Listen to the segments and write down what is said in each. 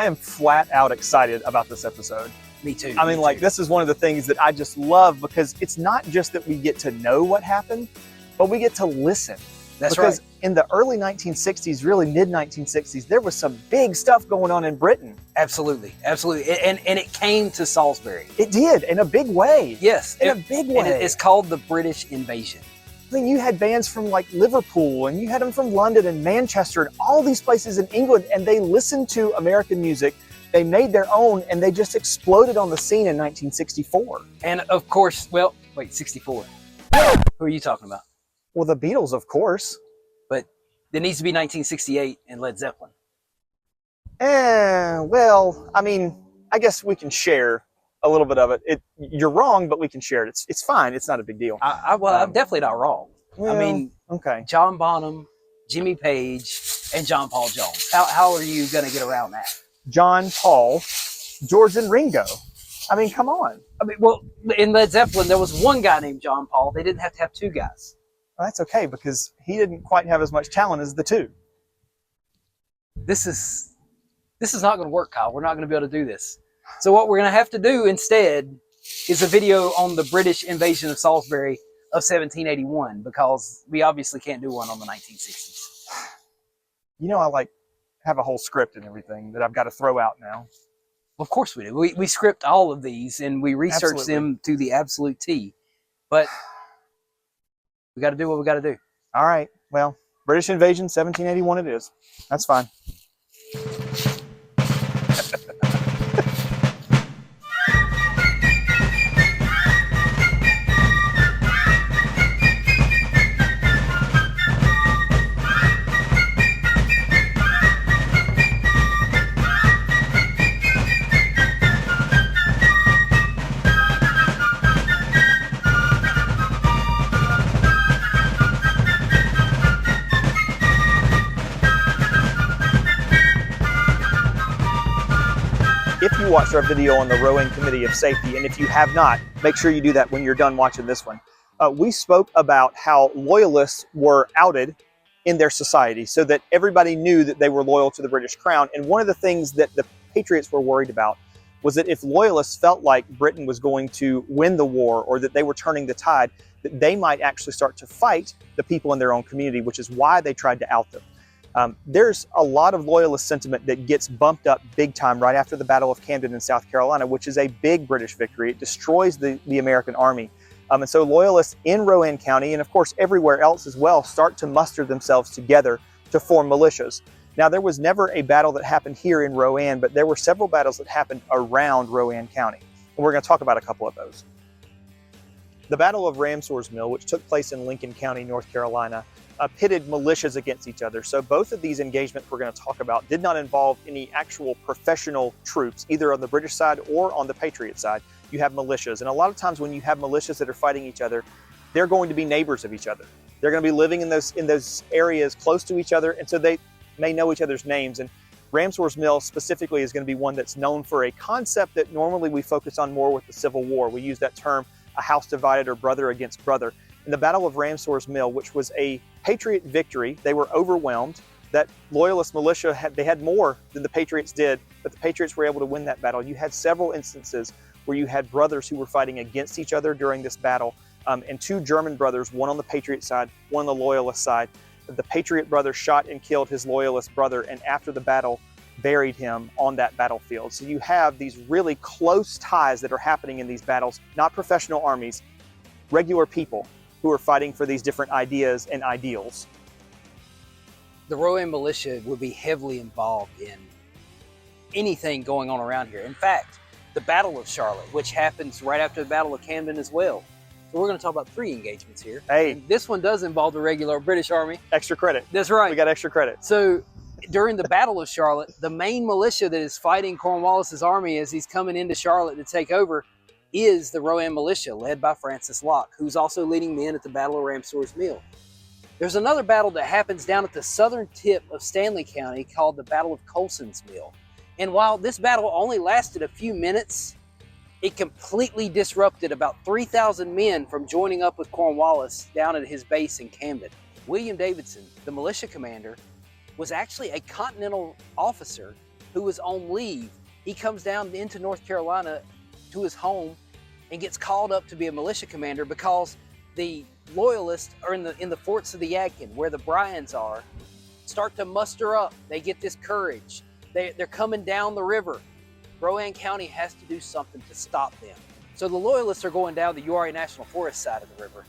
am flat out excited about this episode. Me too. I mean, like, this is one of the things that I just love, because it's not just that we get to know what happened, but we get to listen. That's because right. in the early 1960s, really mid-1960s, there was some big stuff going on in Britain. Absolutely, absolutely. And it came to Salisbury. It did, in a big way. Yes. In a big way. And it's called the British Invasion. I mean, you had bands from like Liverpool, and you had them from London and Manchester and all these places in England, and they listened to American music. They made their own, and they just exploded on the scene in 1964. And of course, well, wait, 64. Who are you talking about? Well, the Beatles, of course. But there needs to be 1968 and Led Zeppelin. Well, I mean, I guess we can share a little bit of it. You're wrong, but we can share it. It's fine. It's not a big deal. I'm definitely not wrong. Well, I mean, okay. John Bonham, Jimmy Page, and John Paul Jones. How are you going to get around that? John, Paul, George, and Ringo. I mean, come on. I mean, well, in Led Zeppelin, there was one guy named John Paul. They didn't have to have two guys. Well, that's okay, because he didn't quite have as much talent as the two. This is not going to work, Kyle. We're not going to be able to do this. So what we're going to have to do instead is a video on the British invasion of Salisbury of 1781, because we obviously can't do one on the 1960s. You know, I have a whole script and everything that I've got to throw out now. Of course we do. We script all of these, and we research them to the absolute T. But we got to do what we got to do. All right. Well, British invasion, 1781 it is. That's fine. If you watched our video on the Rowing Committee of Safety, and if you have not, make sure you do that when you're done watching this one. We spoke about how loyalists were outed in their society so that everybody knew that they were loyal to the British Crown. And one of the things that the Patriots were worried about was that if loyalists felt like Britain was going to win the war, or that they were turning the tide, that they might actually start to fight the people in their own community, which is why they tried to out them. There's a lot of loyalist sentiment that gets bumped up big time right after the Battle of Camden in South Carolina, which is a big British victory. It destroys the American army. And so loyalists in Rowan County, and of course everywhere else as well, start to muster themselves together to form militias. Now, there was never a battle that happened here in Rowan, but there were several battles that happened around Rowan County. And we're going to talk about a couple of those. The Battle of Ramsor's Mill, which took place in Lincoln County, North Carolina, pitted militias against each other. So both of these engagements we're going to talk about did not involve any actual professional troops, either on the British side or on the Patriot side. You have militias. And a lot of times when you have militias that are fighting each other, they're going to be neighbors of each other. They're going to be living in those areas close to each other, and so they may know each other's names. And Ramsor's Mill specifically is going to be one that's known for a concept that normally we focus on more with the Civil War. We use that term, a house divided or brother against brother. In the Battle of Ramsor's Mill, which was a Patriot victory, they were overwhelmed. That loyalist militia had more than the Patriots did, but the Patriots were able to win that battle. You had several instances where you had brothers who were fighting against each other during this battle, and two German brothers, one on the Patriot side, one on the loyalist side. The Patriot brother shot and killed his loyalist brother, and after the battle, buried him on that battlefield. So you have these really close ties that are happening in these battles, not professional armies, regular people who are fighting for these different ideas and ideals. The Rowan militia would be heavily involved in anything going on around here. In fact, the Battle of Charlotte, which happens right after the Battle of Camden as well. So we're going to talk about 3 engagements here. Hey. And this one does involve the regular British Army. Extra credit. That's right. We got extra credit. So during the Battle of Charlotte, the main militia that is fighting Cornwallis's army as he's coming into Charlotte to take over is the Rowan militia, led by Francis Locke, who's also leading men at the Battle of Ramsor's Mill. There's another battle that happens down at the southern tip of Stanley County called the Battle of Colson's Mill. And while this battle only lasted a few minutes, it completely disrupted about 3,000 men from joining up with Cornwallis down at his base in Camden. William Davidson, the militia commander, was actually a Continental officer who was on leave. He comes down into North Carolina to his home and gets called up to be a militia commander because the loyalists are in the forts of the Yadkin, where the Bryans are, start to muster up. They get this courage. They're coming down the river. Rowan County has to do something to stop them. So the loyalists are going down the Uwharrie National Forest side of the river.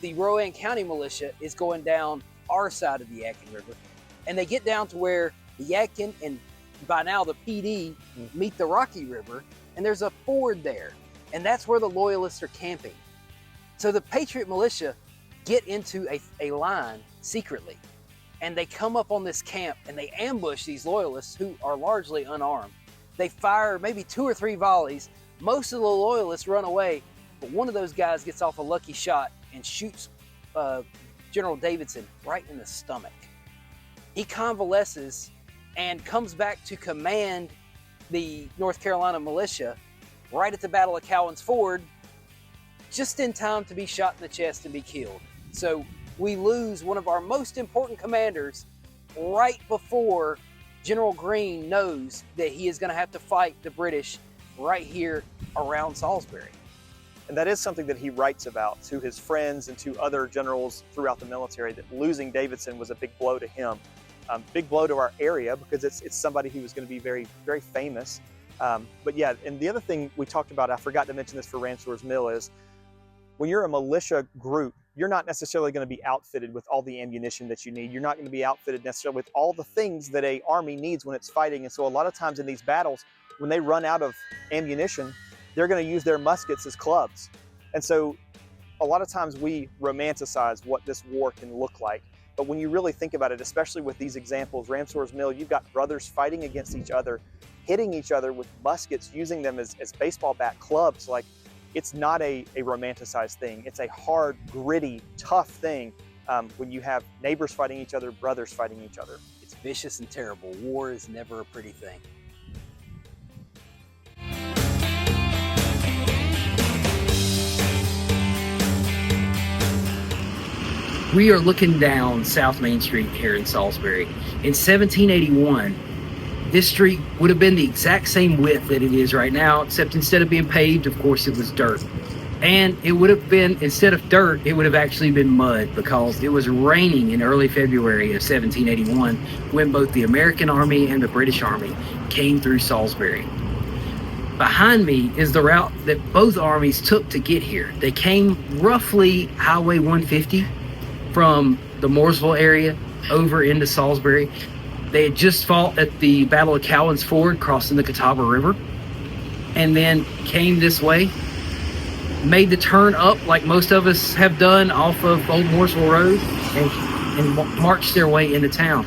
The Rowan County militia is going down our side of the Yadkin River. And they get down to where the Yadkin and by now the PD meet the Rocky River, and there's a ford there. And that's where the loyalists are camping. So the Patriot militia get into a line secretly, and they come up on this camp and they ambush these loyalists who are largely unarmed. They fire maybe 2 or 3 volleys. Most of the loyalists run away, but one of those guys gets off a lucky shot and shoots General Davidson right in the stomach. He convalesces and comes back to command the North Carolina militia right at the Battle of Cowan's Ford, just in time to be shot in the chest and be killed. So we lose one of our most important commanders right before General Greene knows that he is going to have to fight the British right here around Salisbury. And that is something that he writes about to his friends and to other generals throughout the military, that losing Davidson was a big blow to him. Big blow to our area because it's somebody who was going to be very, very famous. But yeah, and the other thing we talked about, I forgot to mention this for Ramsor's Mill, is when you're a militia group, you're not necessarily going to be outfitted with all the ammunition that you need. You're not going to be outfitted necessarily with all the things that an army needs when it's fighting. And so a lot of times in these battles, when they run out of ammunition, they're going to use their muskets as clubs. And so a lot of times we romanticize what this war can look like. But when you really think about it, especially with these examples, Ramsor's Mill, you've got brothers fighting against each other, hitting each other with muskets, using them as baseball bat clubs. Like, it's not a romanticized thing. It's a hard, gritty, tough thing when you have neighbors fighting each other, brothers fighting each other. It's vicious and terrible. War is never a pretty thing. We are looking down South Main Street here in Salisbury. In 1781, this street would have been the exact same width that it is right now, except instead of being paved, of course, it was dirt. And it would have been, instead of dirt, it would have actually been mud, because it was raining in early February of 1781 when both the American Army and the British Army came through Salisbury. Behind me is the route that both armies took to get here. They came roughly Highway 150 from the Mooresville area over into Salisbury. They had just fought at the Battle of Cowan's Ford, crossing the Catawba River, and then came this way, made the turn up like most of us have done off of Old Mooresville Road, and marched their way into town.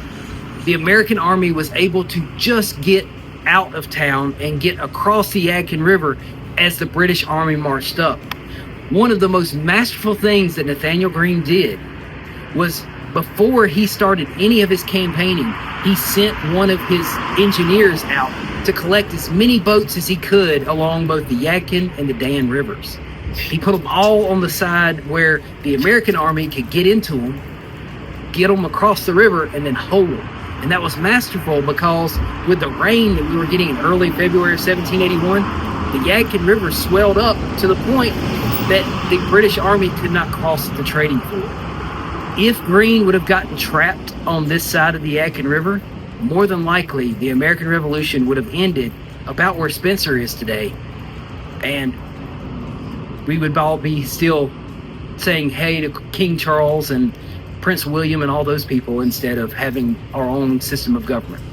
The American Army was able to just get out of town and get across the Yadkin River as the British Army marched up. One of the most masterful things that Nathaniel Greene did was, before he started any of his campaigning, he sent one of his engineers out to collect as many boats as he could along both the Yadkin and the Dan rivers. He put them all on the side where the American Army could get into them, get them across the river, and then hold them. And that was masterful because with the rain that we were getting in early February of 1781, the Yadkin River swelled up to the point that the British Army could not cross the trading ford. If Greene would have gotten trapped on this side of the Yadkin River, more than likely the American Revolution would have ended about where Spencer is today, and we would all be still saying hey to King Charles and Prince William and all those people instead of having our own system of government.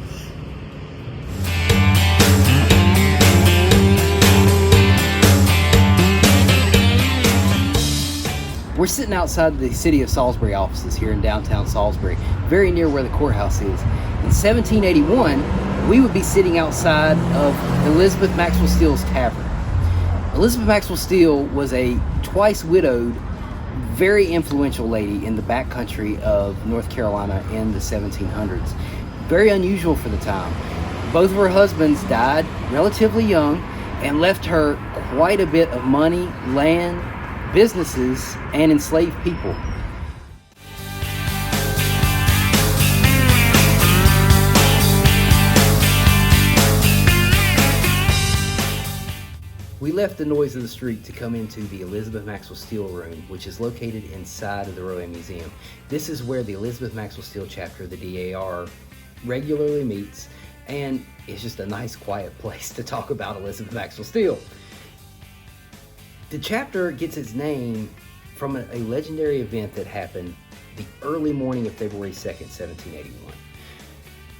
We're sitting outside the City of Salisbury offices here in downtown Salisbury, very near where the courthouse is. In 1781, we would be sitting outside of Elizabeth Maxwell Steele's tavern. Elizabeth Maxwell Steele was a twice widowed, very influential lady in the backcountry of North Carolina in the 1700s. Very unusual for the time. Both of her husbands died relatively young and left her quite a bit of money, land, businesses, and enslaved people. left the noise of the street to come into the Elizabeth Maxwell Steel Room, which is located inside of the Rowan Museum. This is where the Elizabeth Maxwell Steel chapter of the DAR regularly meets, and it's just a nice quiet place to talk about Elizabeth Maxwell Steel. The chapter gets its name from a legendary event that happened the early morning of February 2nd, 1781.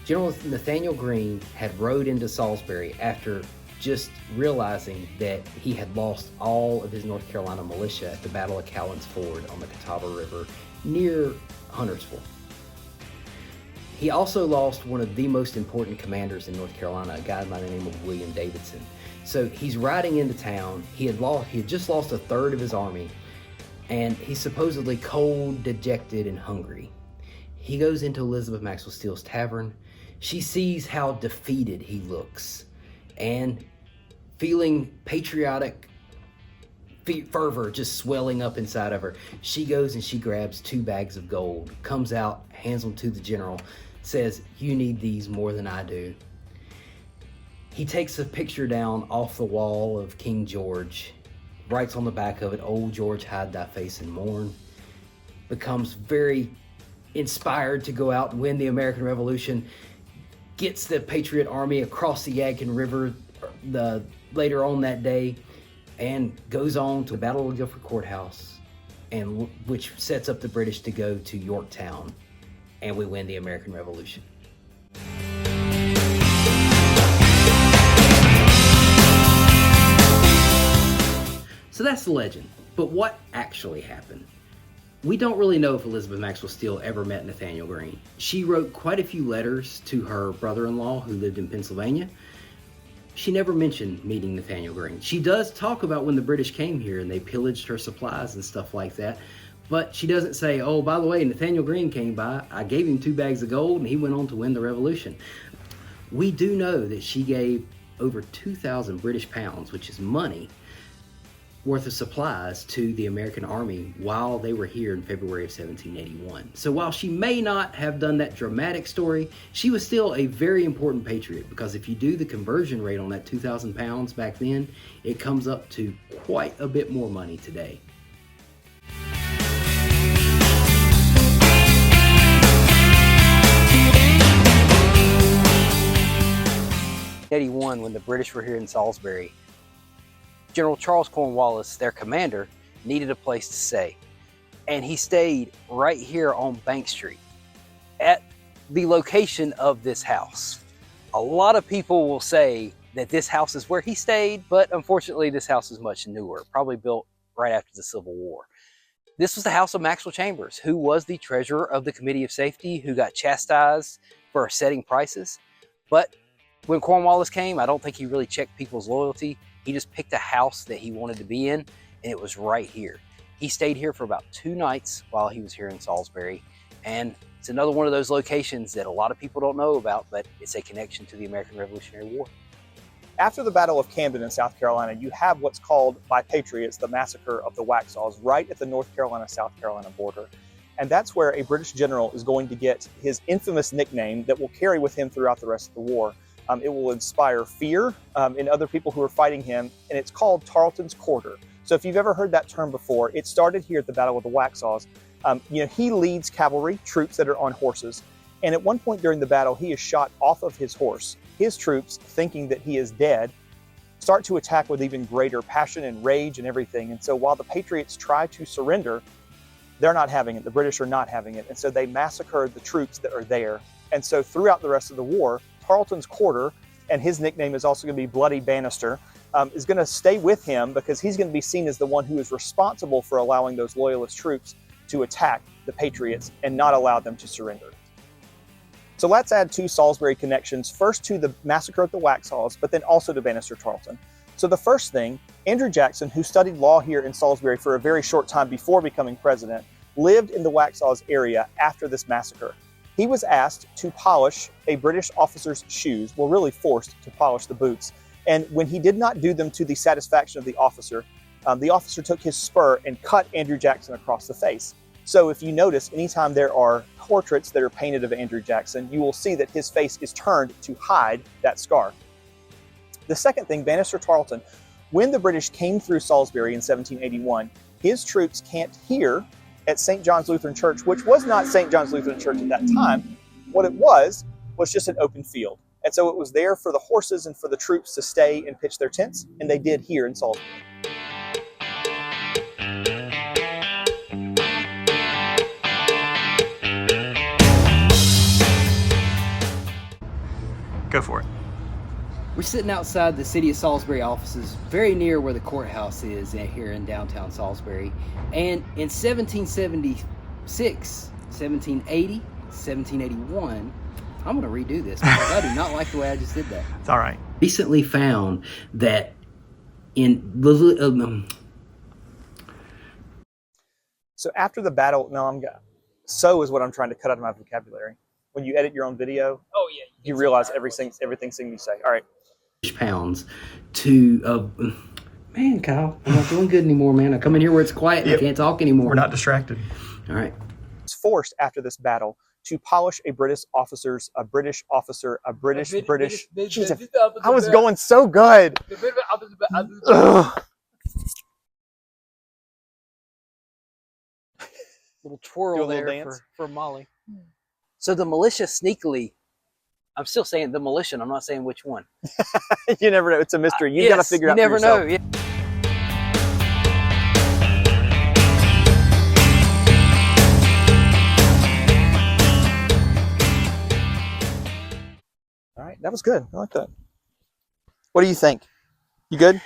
General Nathaniel Greene had rode into Salisbury after just realizing that he had lost all of his North Carolina militia at the Battle of Cowlins Ford on the Catawba River near Huntersville. He also lost one of the most important commanders in North Carolina, a guy by the name of William Davidson. So he's riding into town. He had just lost a third of his army, and he's supposedly cold, dejected, and hungry. He goes into Elizabeth Maxwell Steele's tavern. She sees how defeated he looks, and feeling patriotic fervor just swelling up inside of her, she goes and she grabs 2 bags of gold, comes out, hands them to the general, says, "You need these more than I do." He takes a picture down off the wall of King George, writes on the back of it, "Old George, hide thy face and mourn," becomes very inspired to go out and win the American Revolution, gets the Patriot Army across the Yadkin River later on that day, and goes on to the Battle of Guilford Courthouse, and which sets up the British to go to Yorktown, and we win the American Revolution. So that's the legend. But what actually happened? We don't really know if Elizabeth Maxwell Steele ever met Nathaniel Greene. She wrote quite a few letters to her brother-in-law who lived in Pennsylvania. She never mentioned meeting Nathaniel Greene. She does talk about when the British came here and they pillaged her supplies and stuff like that, but she doesn't say, "Oh, by the way, Nathaniel Greene came by, I gave him 2 bags of gold and he went on to win the revolution." We do know that she gave over 2,000 British pounds, which is money, worth of supplies to the American Army while they were here in February of 1781. So while she may not have done that dramatic story, she was still a very important patriot, because if you do the conversion rate on that 2,000 pounds back then, it comes up to quite a bit more money today. 1881, when the British were here in Salisbury, General Charles Cornwallis, their commander, needed a place to stay. And he stayed right here on Bank Street at the location of this house. A lot of people will say that this house is where he stayed, but unfortunately this house is much newer, probably built right after the Civil War. This was the house of Maxwell Chambers, who was the treasurer of the Committee of Safety, who got chastised for setting prices. But when Cornwallis came, I don't think he really checked people's loyalty. He just picked a house that he wanted to be in, and it was right here. He stayed here for about 2 nights while he was here in Salisbury, and it's another one of those locations that a lot of people don't know about, but it's a connection to the American Revolutionary War. After the Battle of Camden in South Carolina, you have what's called by patriots the Massacre of the Waxhaws right at the North Carolina-South Carolina border. And that's where a British general is going to get his infamous nickname that will carry with him throughout the rest of the war. It will inspire fear in other people who are fighting him, and it's called Tarleton's Quarter. So if you've ever heard that term before, it started here at the Battle of the Waxhaws. He leads cavalry troops that are on horses, and at one point during the battle, he is shot off of his horse. His troops, thinking that he is dead, start to attack with even greater passion and rage and everything. And so while the Patriots try to surrender, they're not having it. The British are not having it. And so they massacre the troops that are there. And so throughout the rest of the war, Tarleton's Quarter, and his nickname is also going to be Bloody Bannister, is going to stay with him because he's going to be seen as the one who is responsible for allowing those loyalist troops to attack the Patriots and not allow them to surrender. So let's add 2 Salisbury connections, first to the Massacre at the Waxhaws, but then also to Bannister Tarleton. So the first thing, Andrew Jackson, who studied law here in Salisbury for a very short time before becoming president, lived in the Waxhaws area after this massacre. He was asked to polish a British officer's shoes, well, really forced to polish the boots. And when he did not do them to the satisfaction of the officer took his spur and cut Andrew Jackson across the face. So if you notice, anytime there are portraits that are painted of Andrew Jackson, you will see that his face is turned to hide that scar. The second thing, Bannister Tarleton When the British came through Salisbury in 1781, his troops camped here at St. John's Lutheran Church, which was not St. John's Lutheran Church at that time. What it was just an open field. And so it was there for the horses and for the troops to stay and pitch their tents, and they did here in Salisbury. Go for it. We're sitting outside the City of Salisbury offices, very near where the courthouse is here in downtown Salisbury. And in 1776, 1780, 1781, I'm going to redo this because I do not like the way I just did that. It's all right. Recently found that So after the battle, so is what I'm trying to cut out of my vocabulary. When you edit your own video, Oh yeah. you realize everything you say. All right. pounds to man, Kyle, I'm not doing good anymore, man. I come in here where it's quiet and I can't talk anymore. We're not distracted. All right. Was forced after this battle to polish a British officer. Jesus, I was going so good. Ugh. Little twirl Do a little there dance. for Molly. So the militia sneakily, I'm still saying the militia, and I'm not saying which one. You never know. It's a mystery. You got to figure it out You for never yourself. know. Yeah. All right, that was good. I like that. What do you think? You good?